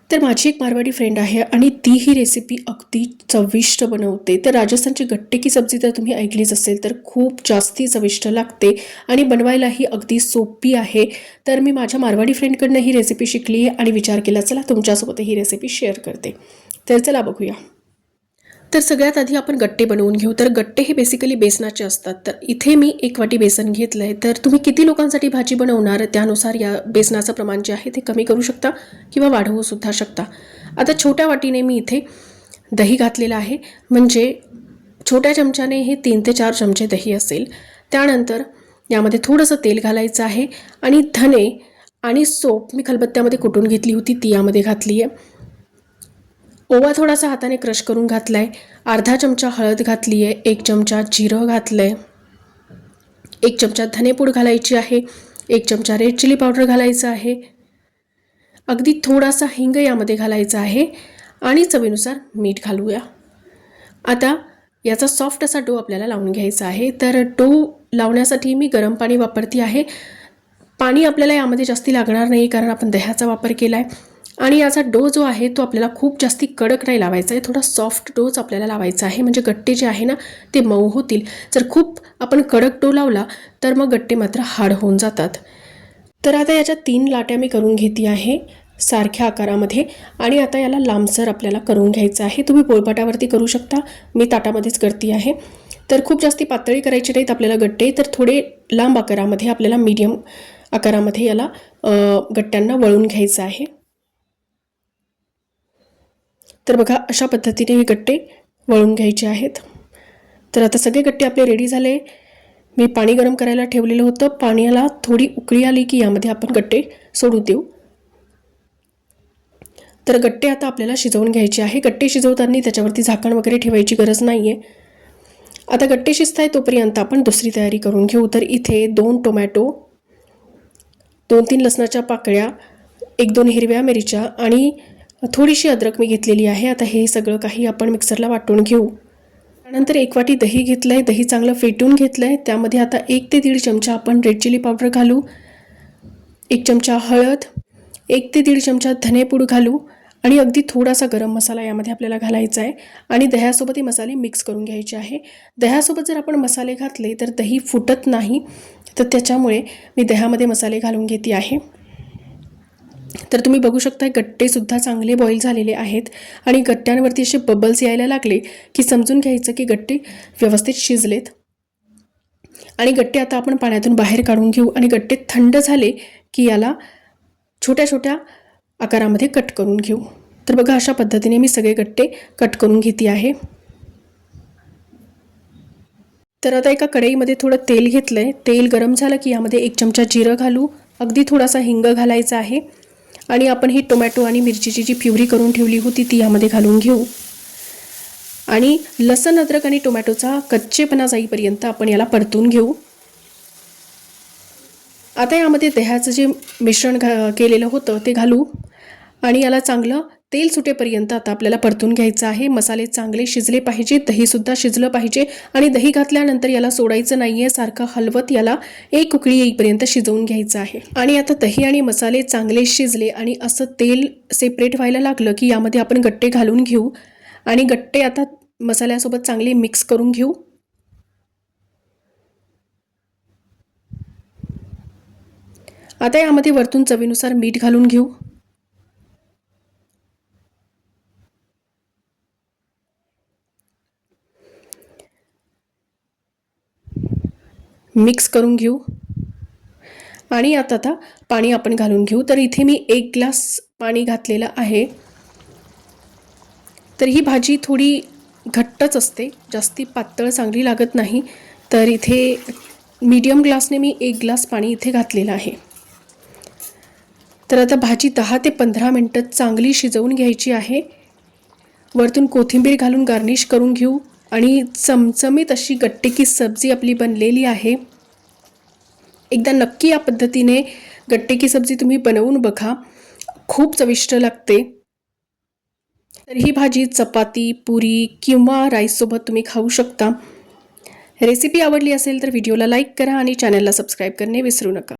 तर माझी एक मारवाडी फ्रेंड आहे आणि ती ही रेसिपी अगदी चविष्ट बनवते। तर राजस्थानची गट्टे की सब्जी तर तुम्ही ऐकलीच असेल, तर खूप जास्ती चविष्ट लागते आणि बनवायलाही अगदी सोपी आहे। तर मी माझ्या मारवाडी फ्रेंडकडनं ही रेसिपी शिकली आहे आणि विचार केला चला तुमच्यासोबत ही रेसिपी शेअर करते। तर चला बघूया। तर सगळ्यात आधी आपण गट्टे बनवून घेऊ। तर गट्टे हे बेसिकली बेसनाचे असतात। तर इथे मी 1 वाटी बेसन घेतलंय। तर तुम्ही किती लोकांसाठी भाजी बनवणार त्यानुसार या बेसनाचं प्रमाण जे आहे ते कमी करू शकता किंवा वाढवू सुद्धा शकता। आता छोट्या वाटीने मी इथे दही घातलेलं आहे, म्हणजे छोट्या चमच्याने हे 3 ते 4 चमचे दही असेल। त्यानंतर यामध्ये थोडंसं तेल घालायचं आहे आणि धने आणि सोप मी खलबत्त्यामध्ये कुटून घेतली होती ती यामध्ये घातली आहे। ओवा थोडासा हाताने क्रश करून घातलाय, अर्धा चमचा हळद घातली आहे, 1 चमचा जिरं घातलंय, 1 चमचा धनेपूड घालायची आहे, 1 चमचा रेड चिली पावडर घालायचं आहे, अगदी थोडासा हिंग यामध्ये घालायचा आहे आणि चवीनुसार मीठ घालूया। आता याचा सॉफ्ट असा डो आपल्याला लावून घ्यायचा आहे। तर डो लावण्यासाठी मी गरम पाणी वापरते आहे। पाणी आपल्याला यामध्ये जास्ती लागणार नाही कारण आपण दह्याचा वापर केला आहे आणि याचा डो जो आहे तो आपल्याला खूप जास्ती कडक नाही लावायचा आहे, थोडा सॉफ्ट डोच आपल्याला लावायचा आहे, म्हणजे गट्टे जे आहे ना ते मऊ होतील। जर खूप आपण कडक डो लावला तर मग गट्टे मात्र हार्ड होऊन जातात। तर आता याच्या 3 लाट्या मी करून घेते आहे सारख्या आकारामध्ये आणि आता याला लांबसर आपल्याला करून घ्यायचं आहे। तुम्ही पोळपाटावरती करू शकता, मी ताटामध्येच करते आहे। तर खूप जास्ती पातळी करायची नाहीत आपल्याला गट्टे, तर थोडे लांब आकारामध्ये आपल्याला मीडियम आकारामध्ये याला गट्ट्यांना वळून घ्यायचं आहे। तर बघा अशा पद्धतीने हे गट्टे वळून घ्यायचे आहेत। तर आता सगळे गट्टे आपले रेडी झाले। मी पाणी गरम करायला ठेवलेलं होतं, पाण्याला थोडी उकळी आली की यामध्ये आपण गट्टे सोडू देऊ। तर गट्टे आता आपल्याला शिजवून घ्यायचे आहे। गट्टे शिजवताना त्याच्यावरती झाकण वगैरे ठेवायची गरज नाहीये। आता गट्टे शिजताय तोपर्यंत आपण दुसरी तयारी करून घेऊ। तर इथे 2 टोमॅटो, 2-3 लसणाच्या पाकळ्या, 1-2 हिरव्या मिरच्या आणि थोडीशी अद्रक मी घेतलेली आहे। आता हे सगळं काही आपण मिक्सरला वाटून घेऊ। त्यानंतर 1 वाटी दही घेतलंय, दही चांगलं फेटून घेतलंय। त्यामध्ये आता 1 ते 1.5 चमचा आपण रेड चिली पावडर घालू, 1 चमचा हळद, 1 ते 1.5 चमचा धनेपूड घालू आणि अगदी थोडासा गरम मसाला यामध्ये आपल्याला घालायचा आहे आणि दह्यासोबत हे मसाले मिक्स करून घ्यायचे आहे। दह्यासोबत जर आपण मसाले घातले तर दही फुटत नाही, तर त्याच्यामुळे मी दह्यामध्ये मसाले घालून घेते आहे। तर तुम्ही बघू शकता गट्टे सुद्धा चांगले बॉईल झालेले आहेत आणि गट्ट्यांवरती असे बबल्स यायला लागले की समजून घ्यायचं की गट्टे व्यवस्थित शिजलेत। आणि गट्टे आता आपण पाण्यातून बाहेर काढून घेऊ आणि गट्टे थंड झाले की याला छोट्या छोट्या आकारामध्ये कट करून घेऊ। तर बघा अशा पद्धतीने मी सगळे गट्टे कट करून घेते आहे। तर आता एका कढईमध्ये थोडं तेल घेतलंय, तेल गरम झालं की यामध्ये 1 चमचा जिरं घालू, अगदी थोडासा हिंग घालायचा आहे आणि आपण ही टोमॅटो आणि मिरचीची जी प्युरी करून ठेवली होती ती यामध्ये घालून घेऊ आणि लसण, अद्रक आणि टोमॅटोचा कच्चेपणा जाईपर्यंत आपण याला परतून घेऊ। आता यामध्ये दह्याचं जे मिश्रण केलेलं होतं ते घालू आणि याला चांगलं तेल सुटेपर्यंत आता आपल्याला परतून घ्यायचं आहे। मसाले चांगले शिजले पाहिजे, दही सुद्धा शिजलं पाहिजे आणि दही घातल्यानंतर याला सोडायचं नाहीये, सारखं हलवत याला एक उकळी येईपर्यंत शिजवून घ्यायचं आहे। आणि आता दही आणि मसाले चांगले शिजले आणि असं तेल सेपरेट व्हायला लागलं की यामध्ये आपण गट्टे घालून घेऊ आणि गट्टे आता मसाल्यासोबत चांगले मिक्स करून घेऊ। आता यामध्ये वरतून चवीनुसार मीठ घालून घेऊ। मिक्स करून घेऊ आणि आता पाणी आपण घालून घेऊ। तर इथे मी 1 ग्लास पाणी घातलेलं आहे। तर ही भाजी थोडी घट्टच असते, जास्ती पातळ चांगली लागत नाही। तर इथे मीडियम ग्लासने मी 1 ग्लास पाणी इथे घातलेलं आहे। तर आता भाजी 10 ते 15 मिनिटं चांगली शिजवून घ्यायची आहे। वरतून कोथिंबीर घालून गार्निश करून घेऊ आणि चमचमीत अशी गट्टे की सब्जी आपली बनलेली आहे। एकदा नक्की या पद्धतीने गट्टे की सब्जी तुम्ही बनवून बघा, खूप चविष्ट लागते। तर ही भाजी चपाती, पुरी किंवा राईस सोबत तुम्ही खाऊ शकता। रेसिपी आवडली असेल तर व्हिडिओला लाईक करा आणि चॅनलला सबस्क्राइब करणे विसरू नका।